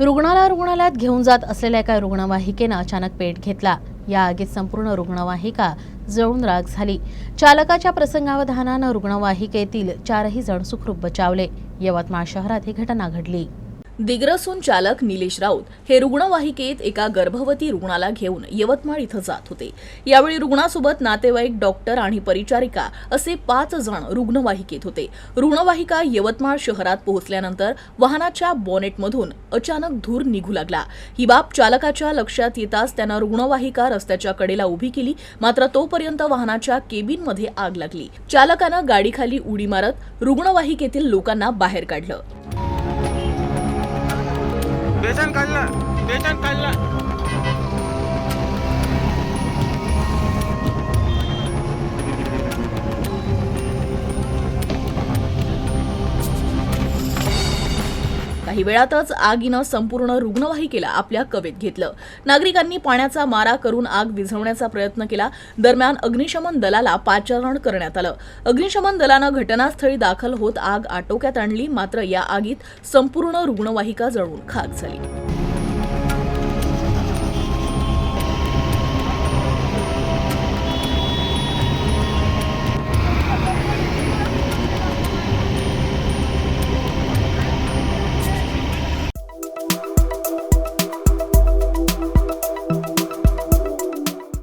रुग्णालयात घेऊन जात असलेल्या एका रुग्णवाहिकेनं अचानक पेट घेतला। या आगीत संपूर्ण रुग्णवाहिका जळून राख झाली। चालकाच्या प्रसंगावधानानं रुग्णवाहिकेतील 4ही जण सुखरूप बचावले। यवतमाळ शहरात ही घटना घडली। दिग्रसून चालक निलेश राऊत हे रुग्णवाहिकेत एका गर्भवती रुग्णाला घेऊन यवतमाळ इथं जात होते। यावेळी रुग्णासोबत नातेवाईक, डॉक्टर आणि परिचारिका असे 5 जण रुग्णवाहिकेत होते। रुग्णवाहिका यवतमाळ शहरात पोहोचल्यानंतर वाहनाच्या बॉनेटमधून अचानक धूर निघू लागला। ही बाब चालकाच्या लक्षात येताच त्यानं रुग्णवाहिका रस्त्याच्या कडेला उभी केली, मात्र तोपर्यंत वाहनाच्या केबिनमध्ये आग लागली। चालकानं गाडीखाली उडी मारत रुग्णवाहिकेतील लोकांना बाहेर काढलं। पेशंट काढला। काही वेळातच आगीनं संपूर्ण रुग्णवाहिकेला आपल्या कवेत घेतलं। नागरिकांनी पाण्याचा मारा करून आग विझवण्याचा प्रयत्न केला। दरम्यान अग्निशमन दलाला पाचारण करण्यात आलं। अग्निशमन दलानं घटनास्थळी दाखल होत आग आटोक्यात आणली, मात्र या आगीत संपूर्ण रुग्णवाहिका जळून खाक झाली।